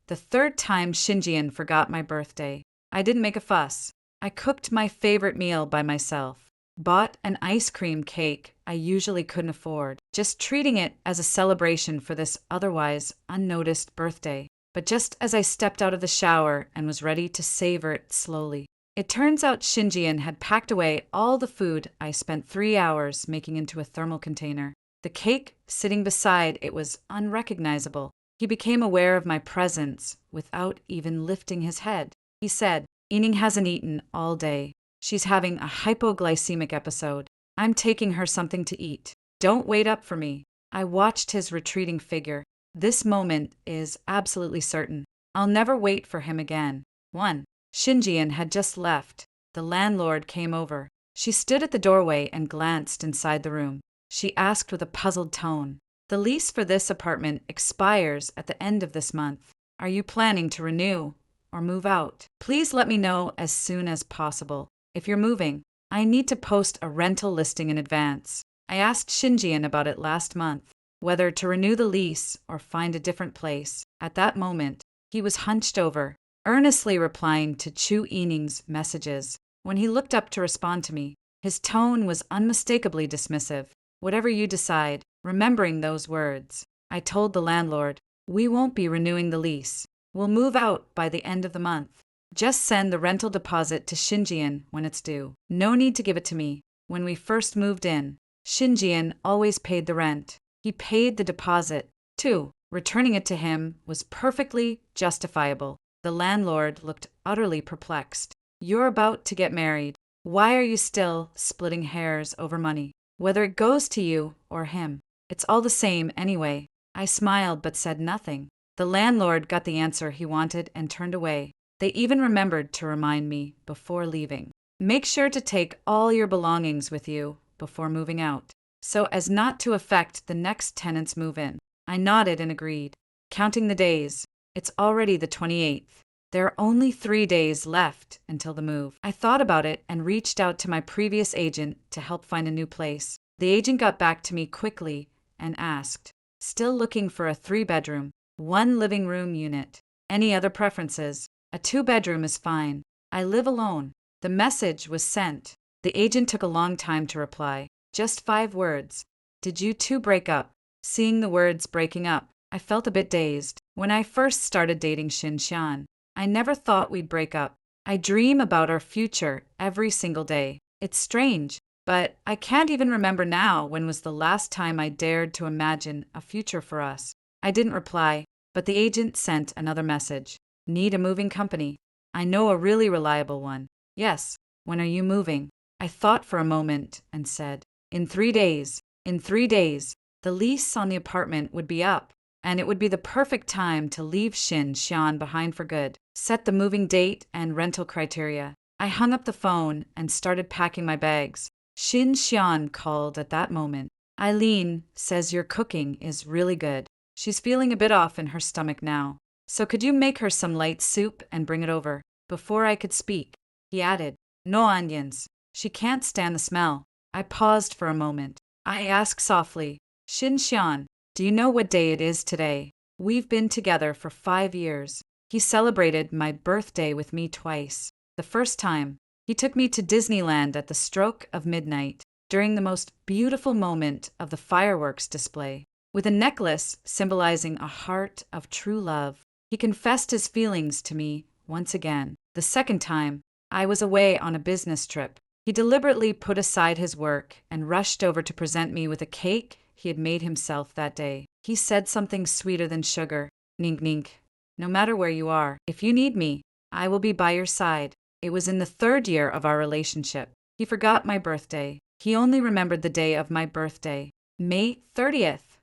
The third time Shinjian forgot my birthday. I didn't make a fuss. I cooked my favorite meal by myself. Bought an ice cream cake I usually couldn't afford, just treating it as a celebration for this otherwise unnoticed birthday. But just as I stepped out of the shower and was ready to savor it slowly, it turns out Shinjian had packed away all the food I spent 3 hours making into a thermal container. The cake sitting beside it was unrecognizable. He became aware of my presence without even lifting his head. He said, "Ining hasn't eaten all day. She's having a hypoglycemic episode. I'm taking her something to eat. Don't wait up for me." I watched his retreating figure. This moment is absolutely certain. I'll never wait for him again. 1. Shinjian had just left. The landlord came over. She stood at the doorway and glanced inside the room. She asked with a puzzled tone, "The lease for this apartment expires at the end of this month. Are you planning to renew or move out? Please let me know as soon as possible. If you're moving, I need to post a rental listing in advance." I asked Shinjian about it last month, whether to renew the lease or find a different place. At that moment, he was hunched over, earnestly replying to Chu Yining's messages. When he looked up to respond to me, his tone was unmistakably dismissive. "Whatever you decide," remembering those words, I told the landlord, "We won't be renewing the lease. We'll move out by the end of the month. Just send the rental deposit to Shinjian when it's due. No need to give it to me." When we first moved in, Shinjian always paid the rent. He paid the deposit, too. Returning it to him was perfectly justifiable. The landlord looked utterly perplexed. "You're about to get married. Why are you still splitting hairs over money? Whether it goes to you or him, it's all the same anyway." I smiled but said nothing. The landlord got the answer he wanted and turned away. They even remembered to remind me before leaving. "Make sure to take all your belongings with you before moving out, so as not to affect the next tenant's move-in." I nodded and agreed. Counting the days, it's already the 28th. There are only 3 days left until the move. I thought about it and reached out to my previous agent to help find a new place. The agent got back to me quickly and asked, "Still looking for a 3-bedroom, 1 living room unit. Any other preferences?" "A 2-bedroom is fine. I live alone." The message was sent. The agent took a long time to reply. Just 5 words. "Did you two break up?" Seeing the words breaking up, I felt a bit dazed. When I first started dating Shin Xian, I never thought we'd break up. I dream about our future every single day. It's strange, but I can't even remember now when was the last time I dared to imagine a future for us. I didn't reply, but the agent sent another message. "Need a moving company? I know a really reliable one." "Yes, when are you moving?" I thought for a moment and said, "In 3 days. In 3 days, the lease on the apartment would be up, and it would be the perfect time to leave Shin Xian behind for good. Set the moving date and rental criteria." I hung up the phone and started packing my bags. Shin Xian called at that moment. "Eileen says your cooking is really good. She's feeling a bit off in her stomach now. So could you make her some light soup and bring it over?" Before I could speak, he added, "No onions. She can't stand the smell." I paused for a moment. I asked softly, "Shin Xian, do you know what day it is today?" We've been together for 5 years. He celebrated my birthday with me twice. The first time, he took me to Disneyland at the stroke of midnight, during the most beautiful moment of the fireworks display. With a necklace symbolizing a heart of true love, he confessed his feelings to me once again. The second time, I was away on a business trip. He deliberately put aside his work and rushed over to present me with a cake he had made himself that day. He said something sweeter than sugar. "Nink nink. No matter where you are, if you need me, I will be by your side." It was in the 3rd year of our relationship. He forgot my birthday. He only remembered the day of my birthday. May 30th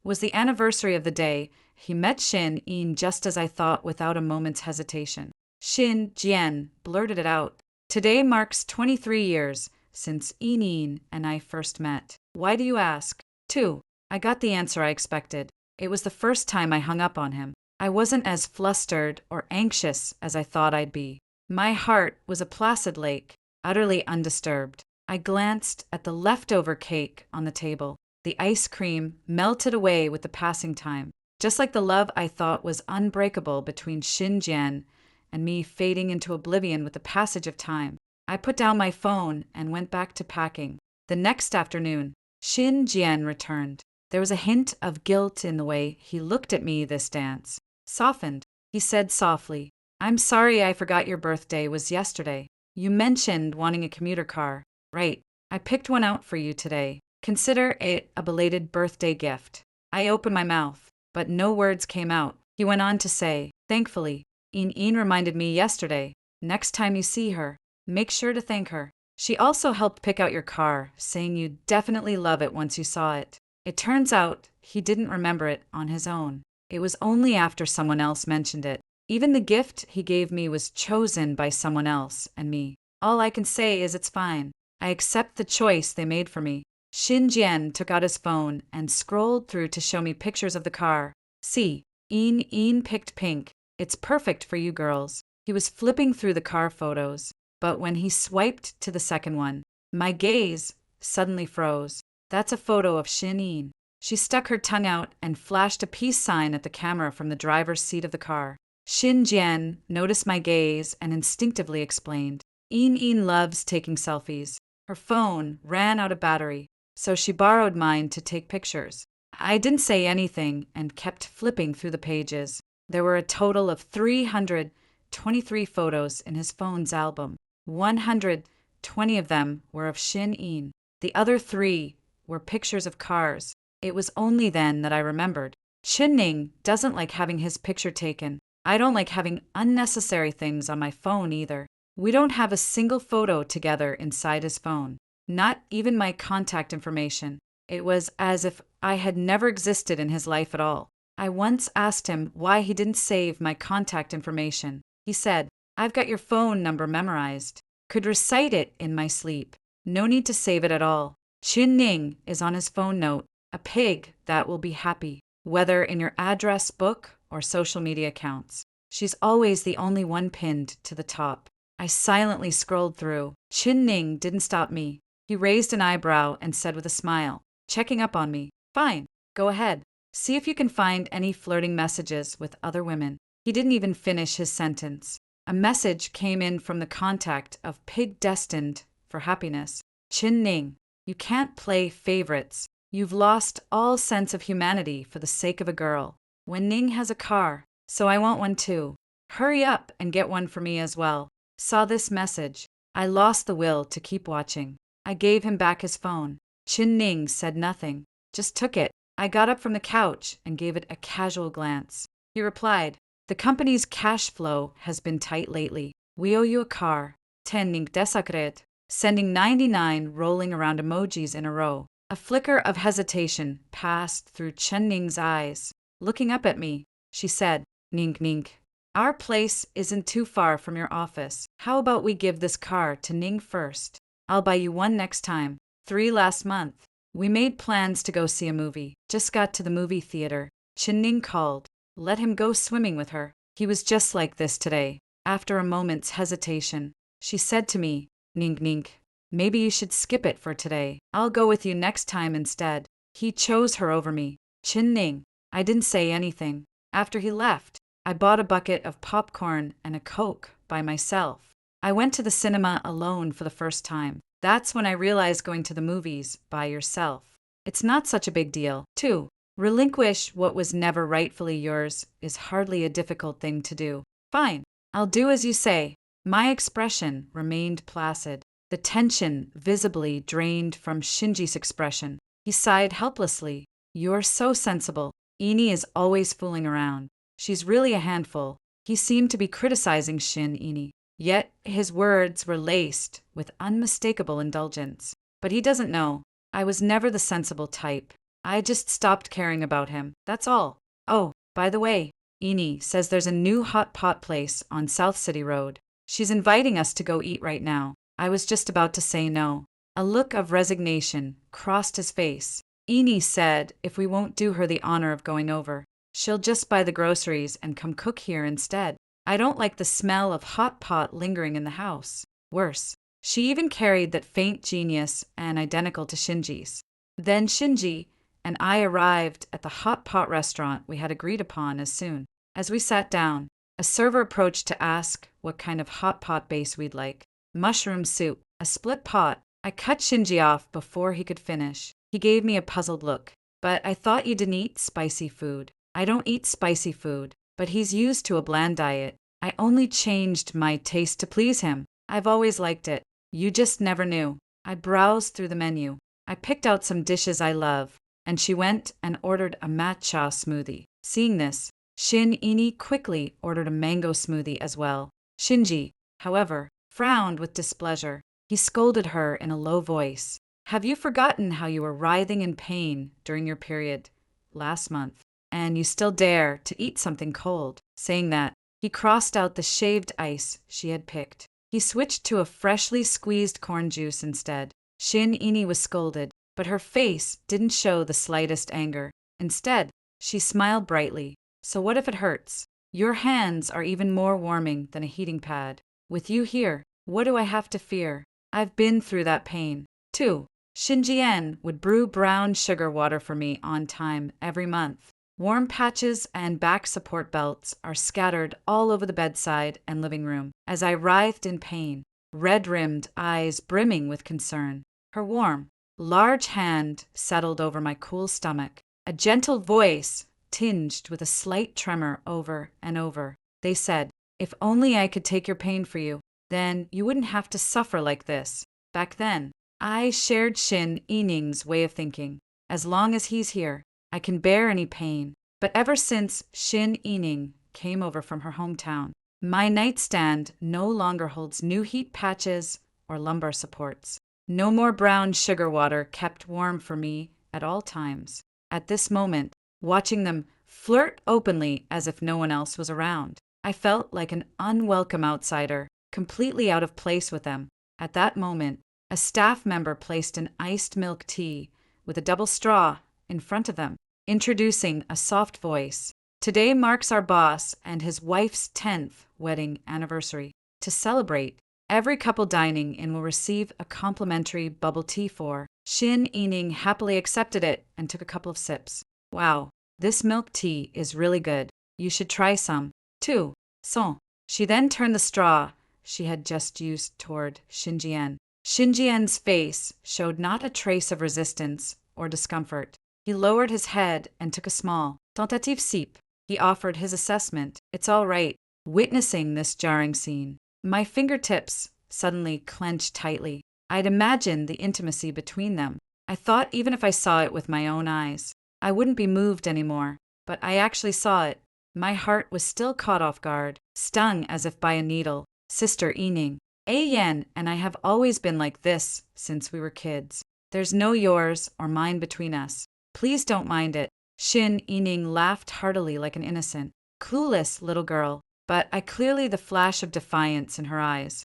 was the anniversary of the day he met Shin Yin, just as I thought, without a moment's hesitation. Shin Jian blurted it out. "Today marks 23 years since Yin and I first met." "Why do you ask?" 2. I got the answer I expected. It was the first time I hung up on him. I wasn't as flustered or anxious as I thought I'd be. My heart was a placid lake, utterly undisturbed. I glanced at the leftover cake on the table. The ice cream melted away with the passing time. just like the love I thought was unbreakable between Xinjian and me fading into oblivion with the passage of time. I put down my phone and went back to packing. The next afternoon, Xinjian returned. There was a hint of guilt in the way he looked at me this dance. Softened, he said softly, "I'm sorry I forgot your birthday was yesterday. You mentioned wanting a commuter car. Right. I picked one out for you today. Consider it a belated birthday gift." I opened my mouth, but no words came out. He went on to say, "Thankfully, Een reminded me yesterday. Next time you see her, make sure to thank her. She also helped pick out your car, saying you'd definitely love it once you saw it." It turns out he didn't remember it on his own. It was only after someone else mentioned it. Even the gift he gave me was chosen by someone else and me. All I can say is it's fine. I accept the choice they made for me. Xinjian took out his phone and scrolled through to show me pictures of the car. See, Een picked pink. It's perfect for you girls. He was flipping through the car photos, but when he swiped to the second one, my gaze suddenly froze. That's a photo of Xin. She stuck her tongue out and flashed a peace sign at the camera from the driver's seat of the car. Xinjian noticed my gaze and instinctively explained, Een loves taking selfies. Her phone ran out of battery, so she borrowed mine to take pictures. I didn't say anything and kept flipping through the pages. There were a total of 323 photos in his phone's album. 120 of them were of Xin. The other 3 were pictures of cars. It was only then that I remembered. Xin doesn't like having his picture taken. I don't like having unnecessary things on my phone either. We don't have a single photo together inside his phone. Not even my contact information. It was as if I had never existed in his life at all. I once asked him why he didn't save my contact information. He said, "I've got your phone number memorized. Could recite it in my sleep. No need to save it at all. Xin is on his phone note, a pig that will be happy, whether in your address book or social media accounts. She's always the only one pinned to the top." I silently scrolled through. Xin didn't stop me. He raised an eyebrow and said with a smile, checking up on me, "Fine, go ahead. See if you can find any flirting messages with other women." He didn't even finish his sentence. A message came in from the contact of pig destined for happiness. "Xin, you can't play favorites. You've lost all sense of humanity for the sake of a girl. Wen Ning has a car, so I want one too. Hurry up and get one for me as well." Saw this message. I lost the will to keep watching. I gave him back his phone. Xin said nothing, just took it. I got up from the couch and gave it a casual glance. He replied, "The company's cash flow has been tight lately. We owe you a car. 10 ning desakret," sending 99 rolling around emojis in a row. A flicker of hesitation passed through Chen Ning's eyes. Looking up at me, she said, Ning, our place isn't too far from your office. How about we give this car to Ning first? I'll buy you one next time. 3 last month. We made plans to go see a movie. Just got to the movie theater. Chen Ning called. Let him go swimming with her. He was just like this today. After a moment's hesitation, she said to me, Ning, maybe you should skip it for today. I'll go with you next time instead. He chose her over me. Chen Ning. I didn't say anything. After he left, I bought a bucket of popcorn and a Coke by myself. I went to the cinema alone for the first time. That's when I realized going to the movies by yourself. It's not such a big deal. 2. Relinquish what was never rightfully yours is hardly a difficult thing to do. Fine. I'll do as you say. My expression remained placid. The tension visibly drained from Shinji's expression. He sighed helplessly. You're so sensible. Ini is always fooling around. She's really a handful. He seemed to be criticizing Ini, yet his words were laced with unmistakable indulgence. But he doesn't know. I was never the sensible type. I just stopped caring about him. That's all. Oh, by the way, Ini says there's a new hot pot place on South City Road. She's inviting us to go eat right now. I was just about to say no. A look of resignation crossed his face. Ini said if we won't do her the honor of going over, she'll just buy the groceries and come cook here instead. I don't like the smell of hot pot lingering in the house. Worse, she even carried that faint genius and identical to Shinji's. Then Shinji and I arrived at the hot pot restaurant we had agreed upon as soon. As we sat down, a server approached to ask what kind of hot pot base we'd like. Mushroom soup, a split pot. I cut Shinji off before he could finish. He gave me a puzzled look. But I thought you didn't eat spicy food. I don't eat spicy food, but he's used to a bland diet. I only changed my taste to please him. I've always liked it. You just never knew. I browsed through the menu. I picked out some dishes I love, and she went and ordered a matcha smoothie. Seeing this, Shin-Ini quickly ordered a mango smoothie as well. Shinji, however, frowned with displeasure. He scolded her in a low voice. Have you forgotten how you were writhing in pain during your period last month, and you still dare to eat something cold? Saying that, he crossed out the shaved ice she had picked. He switched to a freshly squeezed corn juice instead. Shin-Ini was scolded, but her face didn't show the slightest anger. Instead, she smiled brightly. So what if it hurts? Your hands are even more warming than a heating pad. With you here, what do I have to fear? I've been through that pain. 2. Shinjian would brew brown sugar water for me on time every month. Warm patches and back support belts are scattered all over the bedside and living room as I writhed in pain, red-rimmed eyes brimming with concern. Her warm, large hand settled over my cool stomach. A gentle voice tinged with a slight tremor over and over. They said, if only I could take your pain for you, then you wouldn't have to suffer like this. Back then, I shared Shin-Ining's way of thinking. As long as he's here, I can bear any pain. But ever since Shin-Ining came over from her hometown, my nightstand no longer holds new heat patches or lumbar supports. No more brown sugar water kept warm for me at all times. At this moment, watching them flirt openly as if no one else was around, I felt like an unwelcome outsider, completely out of place with them. At that moment, a staff member placed an iced milk tea with a double straw in front of them, introducing a soft voice. Today marks our boss and his wife's 10th wedding anniversary. To celebrate, every couple dining in will receive a complimentary bubble tea for. Shin-Ining happily accepted it and took a couple of sips. Wow, this milk tea is really good. You should try some. 2. So, she then turned the straw she had just used toward Shinjian. Shinjian's face showed not a trace of resistance or discomfort. He lowered his head and took a small, tentative sip. He offered his assessment. It's all right. Witnessing this jarring scene, my fingertips suddenly clenched tightly. I'd imagined the intimacy between them. I thought even if I saw it with my own eyes, I wouldn't be moved anymore. But I actually saw it. My heart was still caught off guard, stung as if by a needle. Sister Ining, Yen and I have always been like this since we were kids. There's no yours or mine between us. Please don't mind it. Shin-Ining laughed heartily like an innocent, clueless little girl, but I clearly the flash of defiance in her eyes.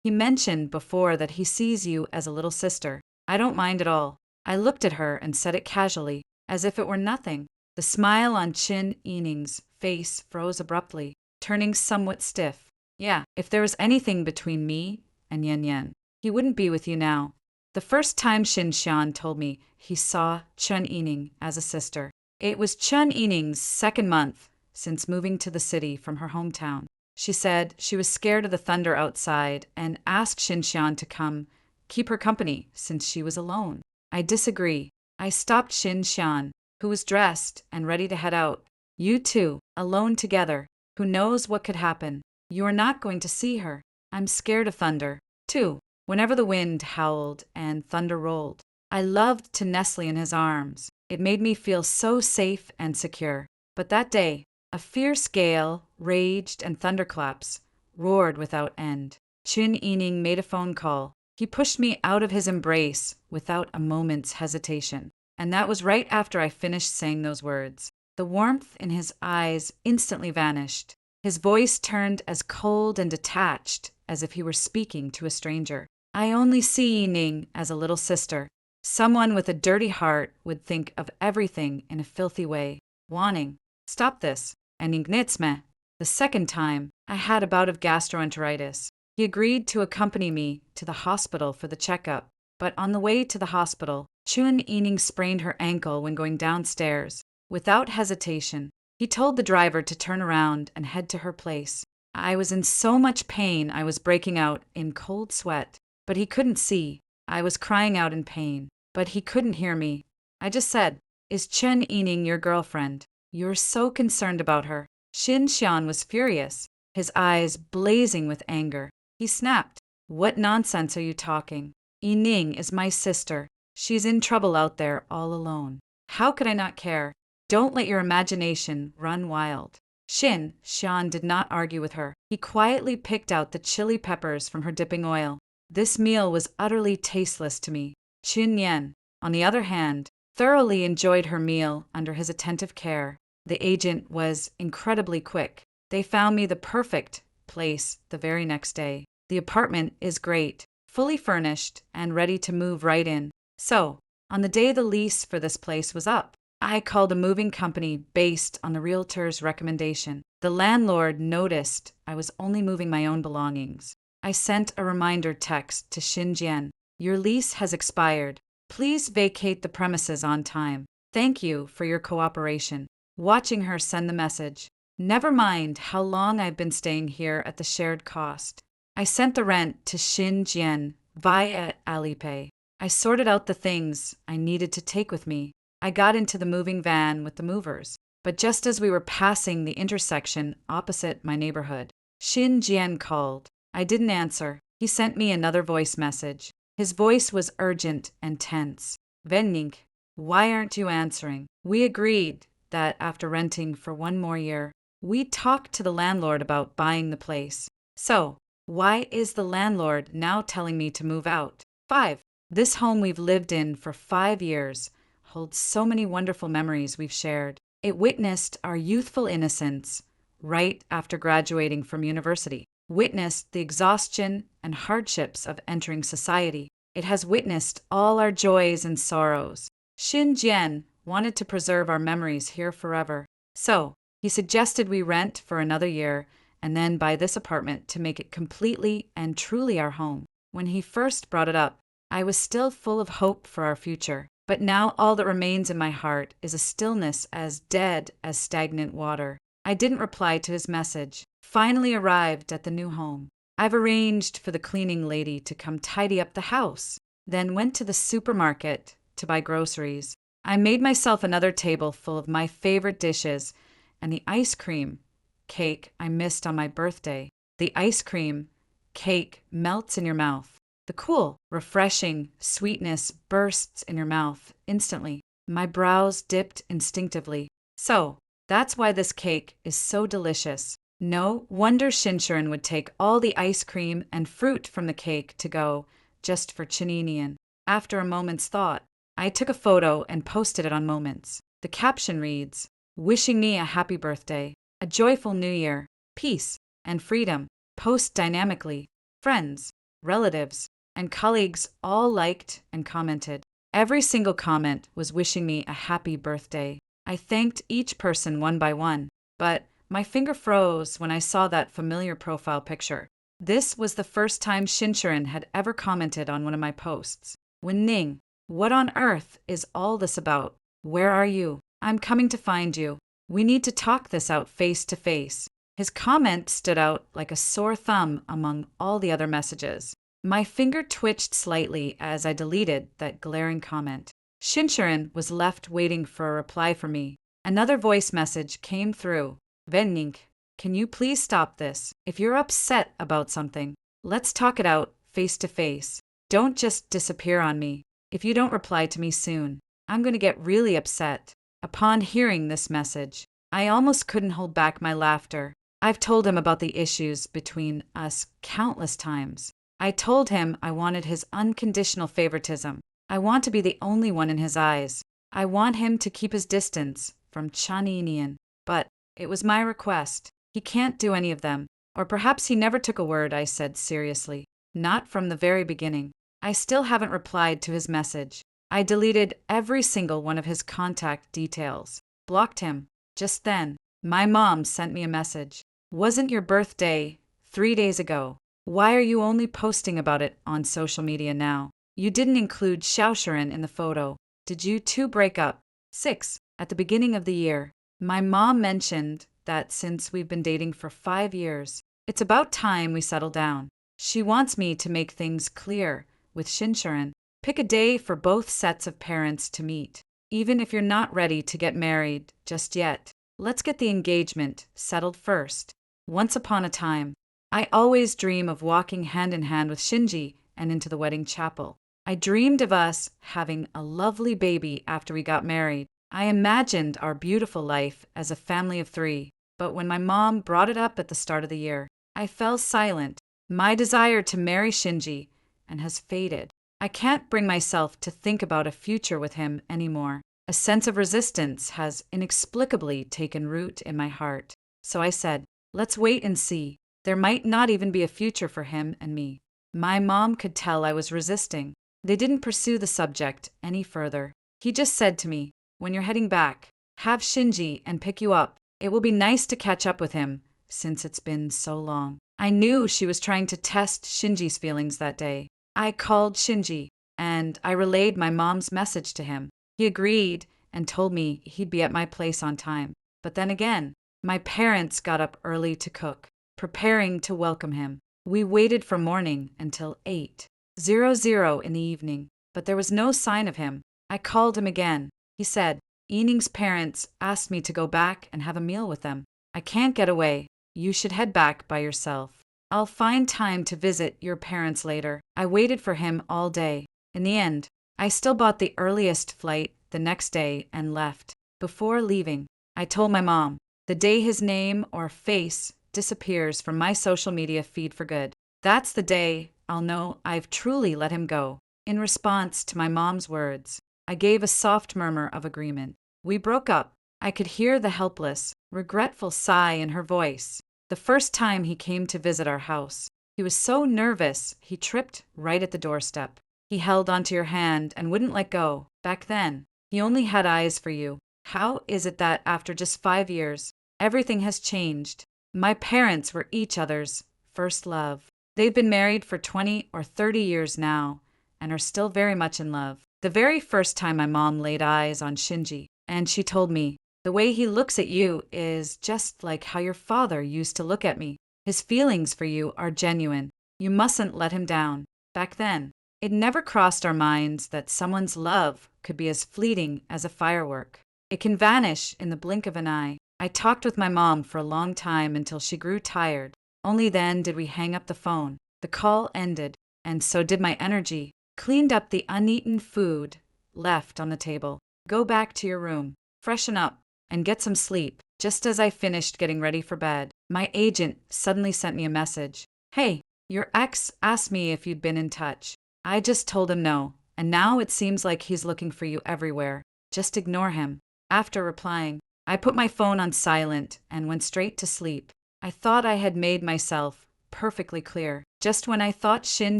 He mentioned before that he sees you as a little sister. I don't mind at all. I looked at her and said it casually, as if it were nothing. The smile on Shin-Ining's face froze abruptly, turning somewhat stiff. Yeah, if there was anything between me and Yen, he wouldn't be with you now. The first time Shin-Xian told me he saw Chun-Ining as a sister, it was Chun-Ining's 2nd month since moving to the city from her hometown. She said she was scared of the thunder outside and asked Shin-Xian to come keep her company since she was alone. I disagree. I stopped Shin-Xian, who was dressed and ready to head out. You two, alone together. Who knows what could happen? You are not going to see her. I'm scared of thunder. 2. Whenever the wind howled and thunder rolled, I loved to nestle in his arms. It made me feel so safe and secure. But that day, a fierce gale raged and thunderclaps roared without end. Chun-Ining made a phone call. He pushed me out of his embrace without a moment's hesitation. And that was right after I finished saying those words. The warmth in his eyes instantly vanished. His voice turned as cold and detached as if he were speaking to a stranger. I only see Yining as a little sister. Someone with a dirty heart would think of everything in a filthy way. Wanting, stop this, and Ignitsme. The 2nd time, I had a bout of gastroenteritis. He agreed to accompany me to the hospital for the checkup, but on the way to the hospital, Chun Yining sprained her ankle when going downstairs. Without hesitation, he told the driver to turn around and head to her place. I was in so much pain I was breaking out in cold sweat, but he couldn't see. I was crying out in pain, but he couldn't hear me. I just said, "Is Chun Yining your girlfriend? You're so concerned about her." Shin Xian was furious, his eyes blazing with anger. He snapped, "What nonsense are you talking? Yining is my sister. She's in trouble out there all alone. How could I not care? Don't let your imagination run wild." Shin Xian did not argue with her. He quietly picked out the chili peppers from her dipping oil. This meal was utterly tasteless to me. Chun Yen, on the other hand, thoroughly enjoyed her meal under his attentive care. The agent was incredibly quick. They found me the perfect place the very next day. The apartment is great, fully furnished, and ready to move right in. So, on the day the lease for this place was up, I called a moving company based on the realtor's recommendation. The landlord noticed I was only moving my own belongings. I sent a reminder text to Xin Jian. "Your lease has expired. Please vacate the premises on time. Thank you for your cooperation." Watching her send the message. "Never mind how long I've been staying here at the shared cost." I sent the rent to Xin Jian via Alipay. I sorted out the things I needed to take with me. I got into the moving van with the movers, but just as we were passing the intersection opposite my neighborhood, Xin Jian called. I didn't answer. He sent me another voice message. His voice was urgent and tense. "Venning, why aren't you answering? We agreed that after renting for one more year, we talked to the landlord about buying the place. So, why is the landlord now telling me to move out?" 5. This home we've lived in for 5 years holds so many wonderful memories we've shared. It witnessed our youthful innocence right after graduating from university, witnessed the exhaustion and hardships of entering society. It has witnessed all our joys and sorrows. Xin Jian wanted to preserve our memories here forever. So, he suggested we rent for another year and then buy this apartment to make it completely and truly our home. When he first brought it up, I was still full of hope for our future. But now all that remains in my heart is a stillness as dead as stagnant water. I didn't reply to his message. Finally arrived at the new home. I've arranged for the cleaning lady to come tidy up the house, then went to the supermarket to buy groceries. I made myself another table full of my favorite dishes and the ice cream cake I missed on my birthday. The ice cream cake melts in your mouth. The cool, refreshing sweetness bursts in your mouth instantly. My brows dipped instinctively. So, that's why this cake is so delicious. No wonder Shinshuren would take all the ice cream and fruit from the cake to go, just for Chininian. After a moment's thought, I took a photo and posted it on Moments. The caption reads, "Wishing me a happy birthday, a joyful new year, peace, and freedom." Post dynamically. Friends, relatives, and colleagues all liked and commented. Every single comment was wishing me a happy birthday. I thanked each person one by one, but my finger froze when I saw that familiar profile picture. This was the first time Shinshuren had ever commented on one of my posts. "Wen Ning, what on earth is all this about? Where are you? I'm coming to find you. We need to talk this out face to face." His comment stood out like a sore thumb among all the other messages. My finger twitched slightly as I deleted that glaring comment. Shinshuren was left waiting for a reply from me. Another voice message came through. "Venning, can you please stop this? If you're upset about something, let's talk it out face to face. Don't just disappear on me. If you don't reply to me soon, I'm going to get really upset." Upon hearing this message, I almost couldn't hold back my laughter. I've told him about the issues between us countless times. I told him I wanted his unconditional favoritism. I want to be the only one in his eyes. I want him to keep his distance from Chaninian. But it was my request. He can't do any of them. Or perhaps he never took a word I said seriously. Not from the very beginning. I still haven't replied to his message. I deleted every single one of his contact details. Blocked him. Just then, my mom sent me a message. "Wasn't your birthday 3 days ago? Why are you only posting about it on social media now?" You didn't include Shaoshuren in the photo. Did you two break up? 6. At the beginning of the year, my mom mentioned that since we've been dating for 5 years, it's about time we settle down. She wants me to make things clear with Shinshuren. Pick a day for both sets of parents to meet. Even if you're not ready to get married just yet, let's get the engagement settled first. Once upon a time, I always dream of walking hand in hand with Shinji and into the wedding chapel. I dreamed of us having a lovely baby after we got married. I imagined our beautiful life as a family of 3, but when my mom brought it up at the start of the year, I fell silent. My desire to marry Shinji has faded. I can't bring myself to think about a future with him anymore. A sense of resistance has inexplicably taken root in my heart. So I said, let's wait and see. There might not even be a future for him and me. My mom could tell I was resisting. They didn't pursue the subject any further. He just said to me, when you're heading back, have Shinji and pick you up. It will be nice to catch up with him, since it's been so long. I knew she was trying to test Shinji's feelings that day. I called Shinji, and I relayed my mom's message to him. He agreed and told me he'd be at my place on time. But then again, my parents got up early to cook, preparing to welcome him. We waited from morning until 8:00 in the evening, but there was no sign of him. I called him again. He said, Yining's parents asked me to go back and have a meal with them. I can't get away. You should head back by yourself. I'll find time to visit your parents later. I waited for him all day. In the end, I still bought the earliest flight the next day and left. Before leaving, I told my mom, the day his name or face disappears from my social media feed for good, that's the day I'll know I've truly let him go. In response to my mom's words, I gave a soft murmur of agreement. We broke up. I could hear the helpless, regretful sigh in her voice. The first time he came to visit our house, he was so nervous he tripped right at the doorstep. He held onto your hand and wouldn't let go. Back then, he only had eyes for you. How is it that after just 5 years, everything has changed? My parents were each other's first love. They've been married for 20 or 30 years now and are still very much in love. The very first time my mom laid eyes on Shinji, and she told me, the way he looks at you is just like how your father used to look at me. His feelings for you are genuine. You mustn't let him down. Back then, it never crossed our minds that someone's love could be as fleeting as a firework. It can vanish in the blink of an eye. I talked with my mom for a long time until she grew tired. Only then did we hang up the phone. The call ended, and so did my energy. Cleaned up the uneaten food left on the table. Go back to your room, freshen up, and get some sleep. Just as I finished getting ready for bed, my agent suddenly sent me a message. Hey, your ex asked me if you'd been in touch. I just told him no, and now it seems like he's looking for you everywhere. Just ignore him. After replying, I put my phone on silent and went straight to sleep. I thought I had made myself perfectly clear. Just when I thought Shin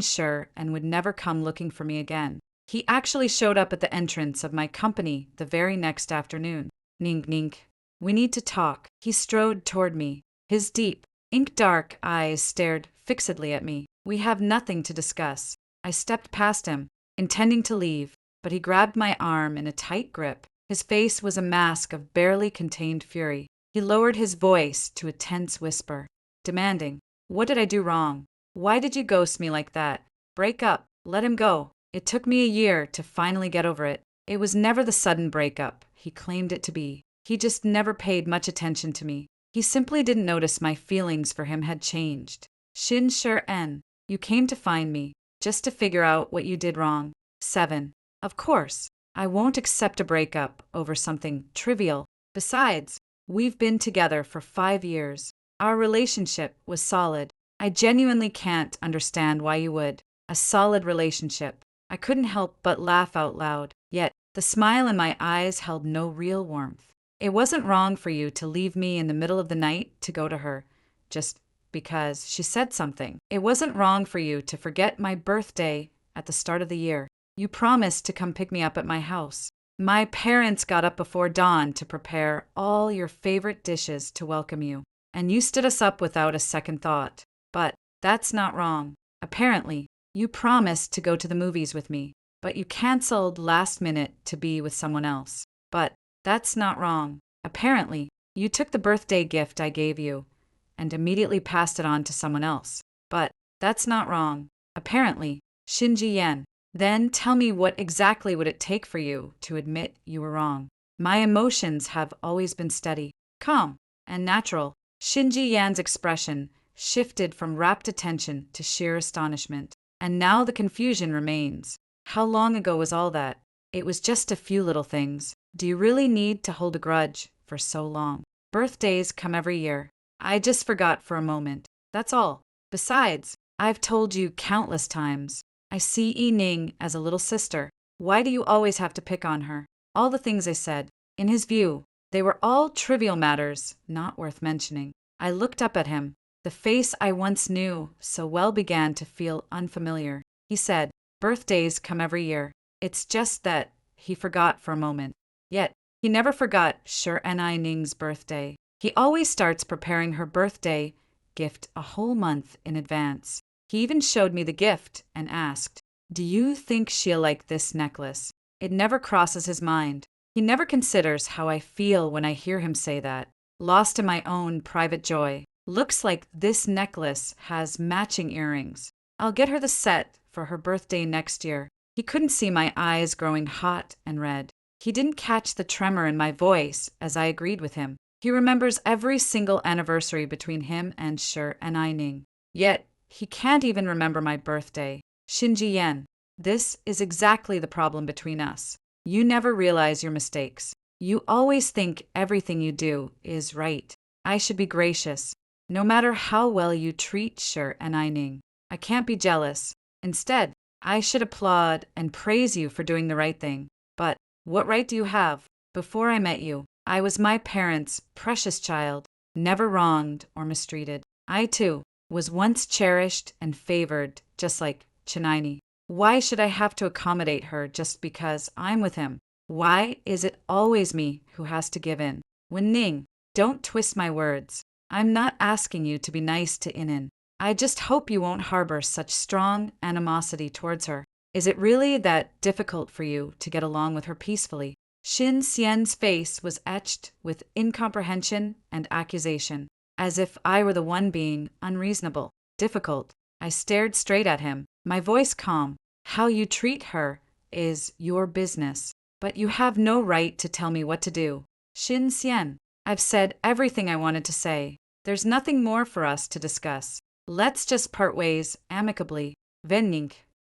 sure and would never come looking for me again, he actually showed up at the entrance of my company the very next afternoon. Ning ning. We need to talk. He strode toward me. His deep, ink-dark eyes stared fixedly at me. We have nothing to discuss. I stepped past him, intending to leave, but he grabbed my arm in a tight grip. His face was a mask of barely contained fury. He lowered his voice to a tense whisper, demanding, what did I do wrong? Why did you ghost me like that? Break up. Let him go. It took me a year to finally get over it. It was never the sudden breakup he claimed it to be. He just never paid much attention to me. He simply didn't notice my feelings for him had changed. Shin Sure-en, you came to find me, just to figure out what you did wrong. 7. Of course, I won't accept a breakup over something trivial. Besides, we've been together for 5 years. Our relationship was solid. I genuinely can't understand why you would. A solid relationship. I couldn't help but laugh out loud, yet the smile in my eyes held no real warmth. It wasn't wrong for you to leave me in the middle of the night to go to her, just because she said something. It wasn't wrong for you to forget my birthday at the start of the year. You promised to come pick me up at my house. My parents got up before dawn to prepare all your favorite dishes to welcome you, and you stood us up without a second thought. But that's not wrong. Apparently, You promised to go to the movies with me, but you canceled last minute to be with someone else. But that's not wrong. Apparently, you took the birthday gift I gave you and immediately passed it on to someone else. But that's not wrong. Apparently, Shinji Yen. Then tell me what exactly would it take for you to admit you were wrong. My emotions have always been steady, calm, and natural. Shinji Yan's expression shifted from rapt attention to sheer astonishment. And now the confusion remains. How long ago was all that? It was just a few little things. Do you really need to hold a grudge for so long? Birthdays come every year. I just forgot for a moment. That's all. Besides, I've told you countless times. I see Yi Ning as a little sister. Why do you always have to pick on her? All the things I said, in his view, they were all trivial matters, not worth mentioning. I looked up at him. The face I once knew so well began to feel unfamiliar. He said, birthdays come every year. It's just that he forgot for a moment. Yet, he never forgot Yi Ning's birthday. He always starts preparing her birthday gift a whole month in advance. He even showed me the gift and asked, do you think she'll like this necklace? It never crosses his mind. He never considers how I feel when I hear him say that. Lost in my own private joy. Looks like this necklace has matching earrings. I'll get her the set for her birthday next year. He couldn't see my eyes growing hot and red. He didn't catch the tremor in my voice as I agreed with him. He remembers every single anniversary between him and Yi Ning. Yet, he can't even remember my birthday. Shinji Yen, this is exactly the problem between us. You never realize your mistakes. You always think everything you do is right. I should be gracious, no matter how well you treat Yi Ning. I can't be jealous. Instead, I should applaud and praise you for doing the right thing. But what right do you have? Before I met you, I was my parents' precious child, never wronged or mistreated. I, too, was once cherished and favored, just like Chinaini. Why should I have to accommodate her just because I'm with him? Why is it always me who has to give in? Wen Ning, don't twist my words. I'm not asking you to be nice to Inen. I just hope you won't harbor such strong animosity towards her. Is it really that difficult for you to get along with her peacefully? Shin Xian's face was etched with incomprehension and accusation, as if I were the one being unreasonable, difficult. I stared straight at him, my voice calm. How you treat her is your business, but you have no right to tell me what to do. Shin Xian, I've said everything I wanted to say. There's nothing more for us to discuss. Let's just part ways amicably. Venning.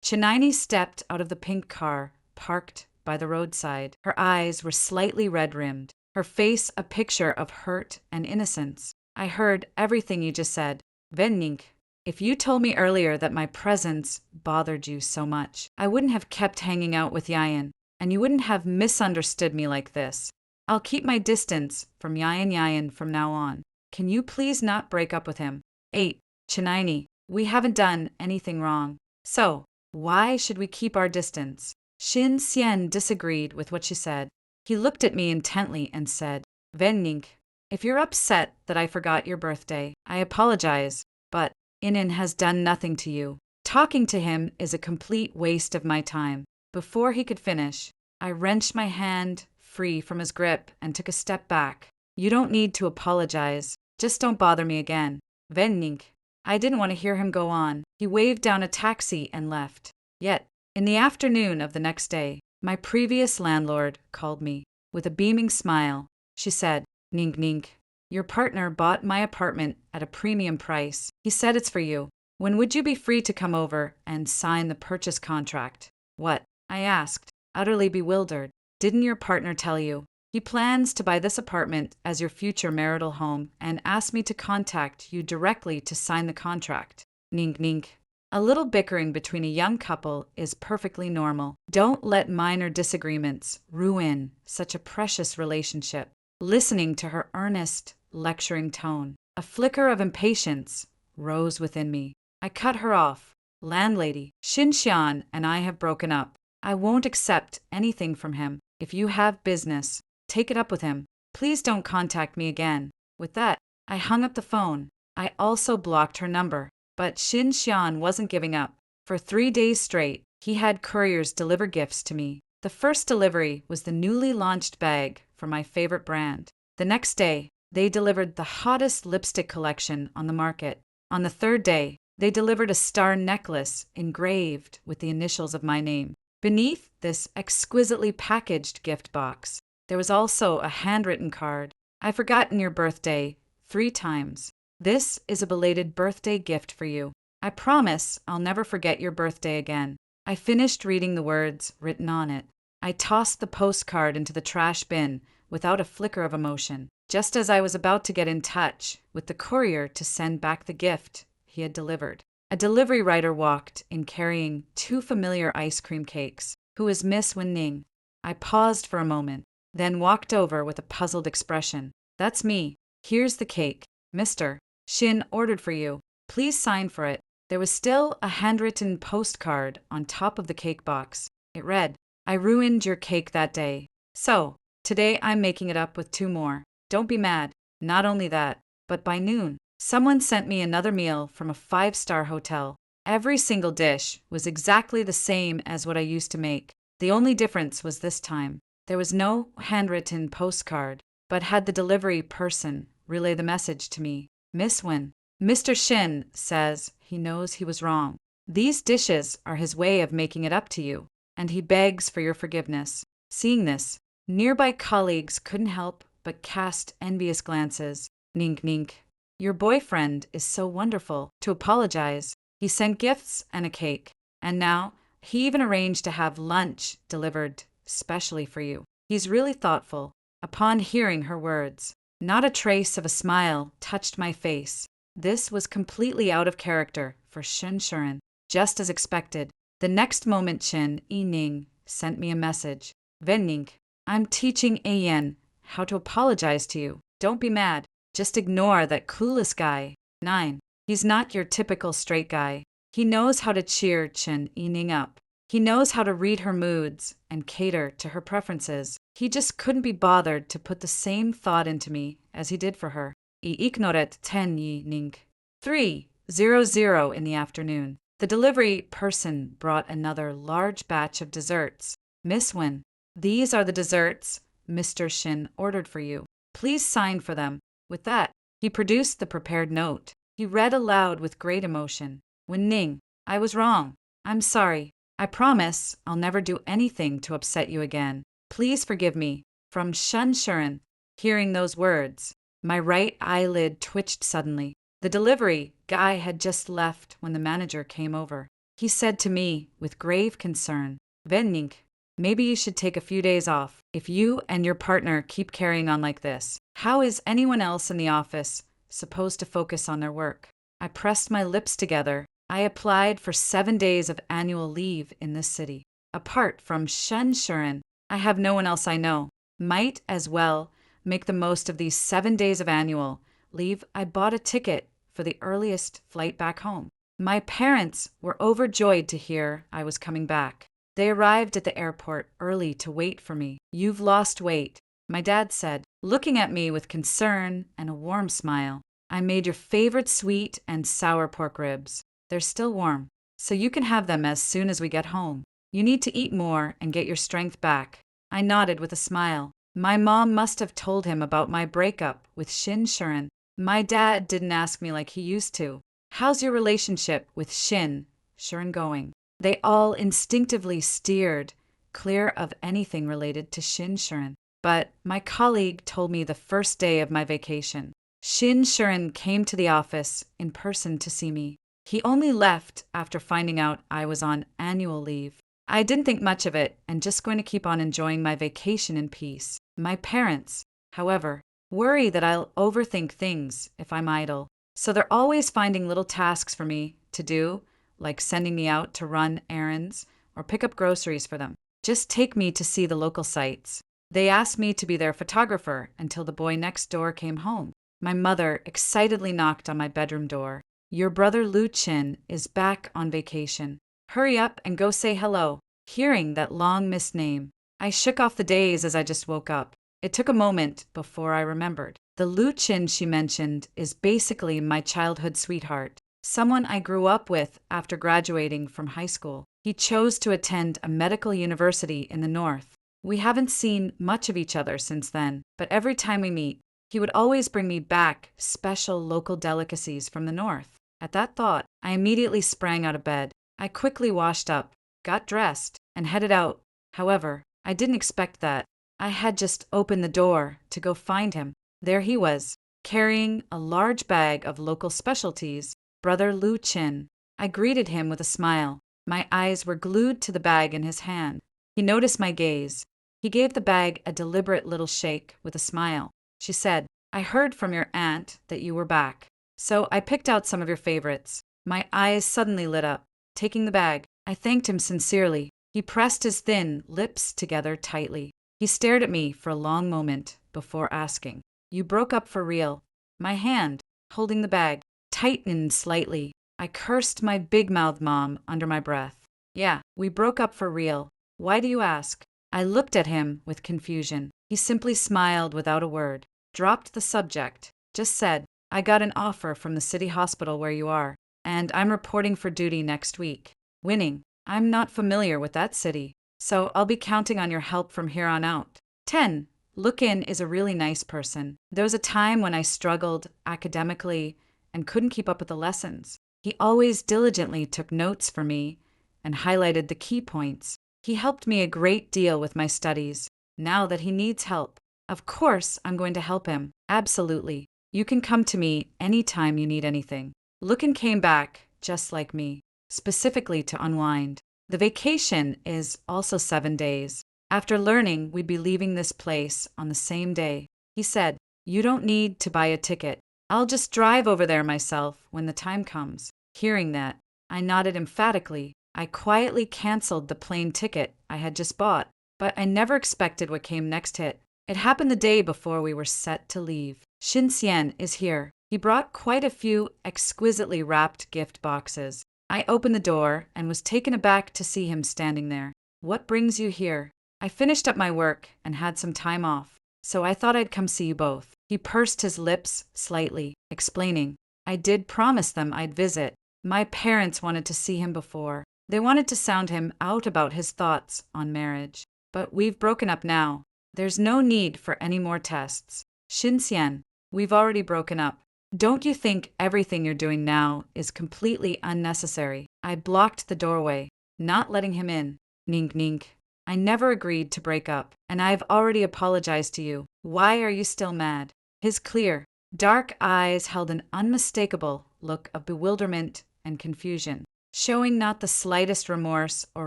Chinaini stepped out of the pink car, parked by the roadside. Her eyes were slightly red-rimmed, her face a picture of hurt and innocence. I heard everything you just said. Venning. If you told me earlier that my presence bothered you so much, I wouldn't have kept hanging out with Yayan, and you wouldn't have misunderstood me like this. I'll keep my distance from Yayan from now on. Can you please not break up with him? 8. Chinaini, we haven't done anything wrong. So, why should we keep our distance? Shin Xian disagreed with what she said. He looked at me intently and said, Venning, if you're upset that I forgot your birthday, I apologize, but Inen has done nothing to you. Talking to him is a complete waste of my time. Before he could finish, I wrenched my hand free from his grip and took a step back. You don't need to apologize. Just don't bother me again. Venning. I didn't want to hear him go on. He waved down a taxi and left. Yet, in the afternoon of the next day, my previous landlord called me. With a beaming smile, she said, Ning Ning, your partner bought my apartment at a premium price. He said it's for you. When would you be free to come over and sign the purchase contract? What? I asked, utterly bewildered. Didn't your partner tell you? He plans to buy this apartment as your future marital home and asked me to contact you directly to sign the contract. Ning Ning. A little bickering between a young couple is perfectly normal. Don't let minor disagreements ruin such a precious relationship. Listening to her earnest, lecturing tone, a flicker of impatience rose within me. I cut her off. Landlady, Shin Xian and I have broken up. I won't accept anything from him. If you have business, take it up with him. Please don't contact me again. With that, I hung up the phone. I also blocked her number. But Shin Xian wasn't giving up. For 3 days straight, he had couriers deliver gifts to me. The first delivery was the newly launched bag for my favorite brand. The next day, they delivered the hottest lipstick collection on the market. On the third day, they delivered a star necklace engraved with the initials of my name. Beneath this exquisitely packaged gift box, there was also a handwritten card. "I've forgotten your birthday 3 times. This is a belated birthday gift for you. I promise I'll never forget your birthday again." I finished reading the words written on it. I tossed the postcard into the trash bin without a flicker of emotion, just as I was about to get in touch with the courier to send back the gift he had delivered. A delivery rider walked in carrying 2 familiar ice cream cakes. "Who is Miss Wen Ning?" I paused for a moment, then walked over with a puzzled expression. "That's me. Here's the cake. Mr. Shin ordered for you. Please sign for it." There was still a handwritten postcard on top of the cake box. It read, "I ruined your cake that day. So, today I'm making it up with 2 more. Don't be mad." Not only that, but by noon, someone sent me another meal from a 5-star hotel. Every single dish was exactly the same as what I used to make. The only difference was this time, there was no handwritten postcard, but had the delivery person relay the message to me. "Miss Wen, Mr. Shin says he knows he was wrong. These dishes are his way of making it up to you, and he begs for your forgiveness." Seeing this, nearby colleagues couldn't help but cast envious glances. "Nink nink. Your boyfriend is so wonderful to apologize. He sent gifts and a cake, and now he even arranged to have lunch delivered specially for you. He's really thoughtful." Upon hearing her words, not a trace of a smile touched my face. This was completely out of character for Shin Shuren. Just as expected, the next moment Shin Yi-ning sent me a message. "Wen-ning, I'm teaching Ayen how to apologize to you. Don't be mad. Just ignore that clueless guy. 9. He's not your typical straight guy. He knows how to cheer Shin Yi-ning up. He knows how to read her moods and cater to her preferences. He just couldn't be bothered to put the same thought into me as he did for her. I ignoret ten Yi-ning." 3:00 in the afternoon. The delivery person brought another large batch of desserts. "Miss Wen, these are the desserts Mr. Shin ordered for you. Please sign for them." With that, he produced the prepared note. He read aloud with great emotion. "Wen Ning, I was wrong. I'm sorry. I promise I'll never do anything to upset you again. Please forgive me." From Shun Shuren. Hearing those words, my right eyelid twitched suddenly. The delivery guy had just left when the manager came over. He said to me with grave concern, "Wen-ning, maybe you should take a few days off. If you and your partner keep carrying on like this, how is anyone else in the office supposed to focus on their work?" I pressed my lips together. I applied for 7 days of annual leave in this city. Apart from Shun Shuren, I have no one else I know. Might as well make the most of these 7 days of annual leave. I bought a ticket for the earliest flight back home. My parents were overjoyed to hear I was coming back. They arrived at the airport early to wait for me. "You've lost weight," my dad said, looking at me with concern and a warm smile. "I made your favorite sweet and sour pork ribs. They're still warm, so you can have them as soon as we get home. You need to eat more and get your strength back." I nodded with a smile. My mom must have told him about my breakup with Shin Shuren. My dad didn't ask me like he used to. "How's your relationship with Shin Shuren going?" They all instinctively steered clear of anything related to Shin Shuren. But my colleague told me the first day of my vacation, Shin Shuren came to the office in person to see me. He only left after finding out I was on annual leave. I didn't think much of it and just going to keep on enjoying my vacation in peace. My parents, however, worry that I'll overthink things if I'm idle. So they're always finding little tasks for me to do, like sending me out to run errands or pick up groceries for them. Just take me to see the local sites. They asked me to be their photographer until the boy next door came home. My mother excitedly knocked on my bedroom door. "Your brother Lu Chin is back on vacation. Hurry up and go say hello." Hearing that long-missed name, I shook off the daze as I just woke up. It took a moment before I remembered. The Lu Chin she mentioned is basically my childhood sweetheart. someone I grew up with after graduating from high school. He chose to attend a medical university in the north. We haven't seen much of each other since then, but every time we meet, he would always bring me back special local delicacies from the north. At that thought, I immediately sprang out of bed. I quickly washed up, got dressed, and headed out. However, I didn't expect that. I had just opened the door to go find him. There he was, carrying a large bag of local specialties, Brother Lu Chin. I greeted him with a smile. My eyes were glued to the bag in his hand. He noticed my gaze. He gave the bag a deliberate little shake with a smile. She said, "I heard from your aunt that you were back, so I picked out some of your favorites." My eyes suddenly lit up. Taking the bag, I thanked him sincerely. He pressed his thin lips together tightly. He stared at me for a long moment before asking, "You broke up for real?" My hand, holding the bag, tightened slightly. I cursed my big-mouthed mom under my breath. "Yeah, we broke up for real. Why do you ask?" I looked at him with confusion. He simply smiled without a word, dropped the subject, just said, "I got an offer from the city hospital where you are, and I'm reporting for duty next week. Winning. I'm not familiar with that city, so I'll be counting on your help from here on out." 10. Look-in is a really nice person. There was a time when I struggled academically and couldn't keep up with the lessons. He always diligently took notes for me and highlighted the key points. He helped me a great deal with my studies. Now that he needs help, of course I'm going to help him. Absolutely. You can come to me anytime you need anything. Look-in came back, just like me, specifically to unwind. The vacation is also 7 days. After learning we'd be leaving this place on the same day, he said, "You don't need to buy a ticket. I'll just drive over there myself when the time comes." Hearing that, I nodded emphatically. I quietly canceled the plane ticket I had just bought, but I never expected what came next hit. It happened the day before we were set to leave. Shin Xian is here. He brought quite a few exquisitely wrapped gift boxes. I opened the door and was taken aback to see him standing there. "What brings you here?" "I finished up my work and had some time off, so I thought I'd come see you both." He pursed his lips slightly, explaining, "I did promise them I'd visit. My parents wanted to see him before. They wanted to sound him out about his thoughts on marriage. But we've broken up now. There's no need for any more tests." "Shin Xian, we've already broken up. Don't you think everything you're doing now is completely unnecessary?" I blocked the doorway, not letting him in. "Nink nink. I never agreed to break up, and I've already apologized to you. Why are you still mad?" His clear, dark eyes held an unmistakable look of bewilderment and confusion, showing not the slightest remorse or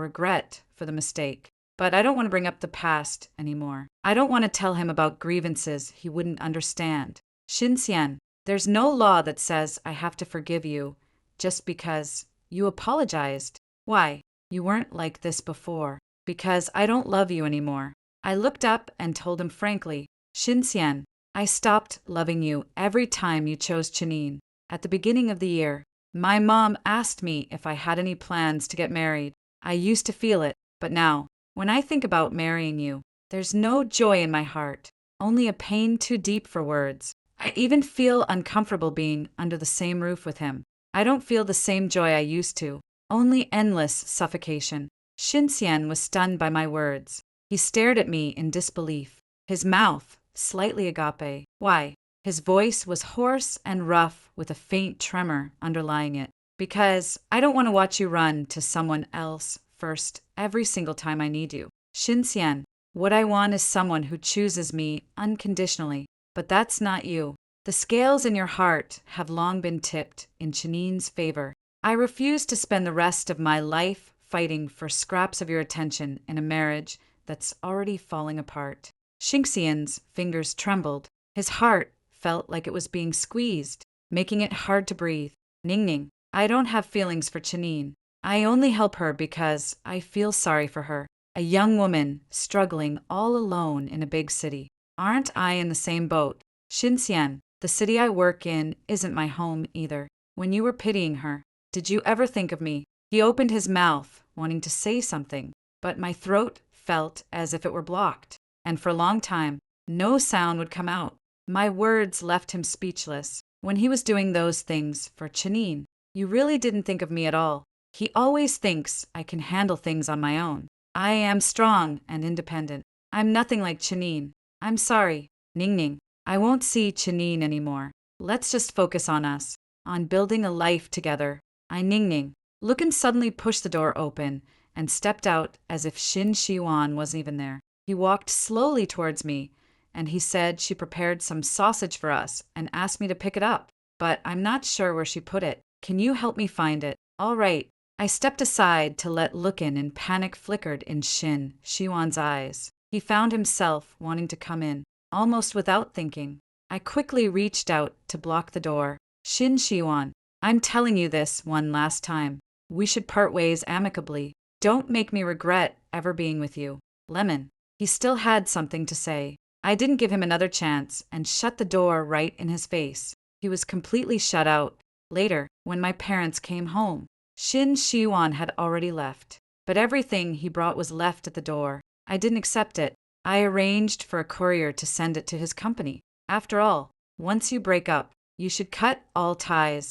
regret for the mistake. "But I don't want to bring up the past anymore. I don't want to tell him about grievances he wouldn't understand." "Shin Xian, there's no law that says I have to forgive you just because you apologized. Why? You weren't like this before." "Because I don't love you anymore." I looked up and told him frankly, "Shin Xian, I stopped loving you every time you chose Chineen. At the beginning of the year, my mom asked me if I had any plans to get married. I used to feel it, but now, when I think about marrying you, there's no joy in my heart, only a pain too deep for words. I even feel uncomfortable being under the same roof with him. I don't feel the same joy I used to, only endless suffocation." Shin Xian was stunned by my words. He stared at me in disbelief, his mouth slightly agape. "Why?" His voice was hoarse and rough with a faint tremor underlying it. "Because I don't want to watch you run to someone else first every single time I need you. Shin Xian, what I want is someone who chooses me unconditionally, but that's not you. The scales in your heart have long been tipped in Chineen's favor. I refuse to spend the rest of my life fighting for scraps of your attention in a marriage that's already falling apart." Xingxian's fingers trembled. His heart felt like it was being squeezed, making it hard to breathe. "Ningning, I don't have feelings for Chineen. I only help her because I feel sorry for her. A young woman struggling all alone in a big city. Aren't I in the same boat? Shin Xian, the city I work in isn't my home either. When you were pitying her, did you ever think of me?" He opened his mouth, wanting to say something, but my throat felt as if it were blocked, and for a long time, no sound would come out. My words left him speechless. When he was doing those things for Chineen, You really didn't think of me at all. He always thinks I can handle things on my own. I am strong and independent. I'm nothing like Chineen. I'm sorry, Ning Ning. I won't see Chineen anymore. Let's just focus on us, on building a life together. I Ning Ning. Lucan suddenly pushed the door open and stepped out as if Shin Shiwan wasn't even there. He walked slowly towards me, and he said she prepared some sausage for us and asked me to pick it up, but I'm not sure where she put it. Can you help me find it? All right. I stepped aside to let Lucan, and panic flickered in Shin Shiwan's eyes. He found himself wanting to come in, almost without thinking. I quickly reached out to block the door. Shin Shiwan, I'm telling you this one last time. We should part ways amicably. Don't make me regret ever being with you. Lemon. He still had something to say. I didn't give him another chance and shut the door right in his face. He was completely shut out. Later, when my parents came home, Shin Shiwan had already left, but everything he brought was left at the door. I didn't accept it. I arranged for a courier to send it to his company. After all, once you break up, you should cut all ties.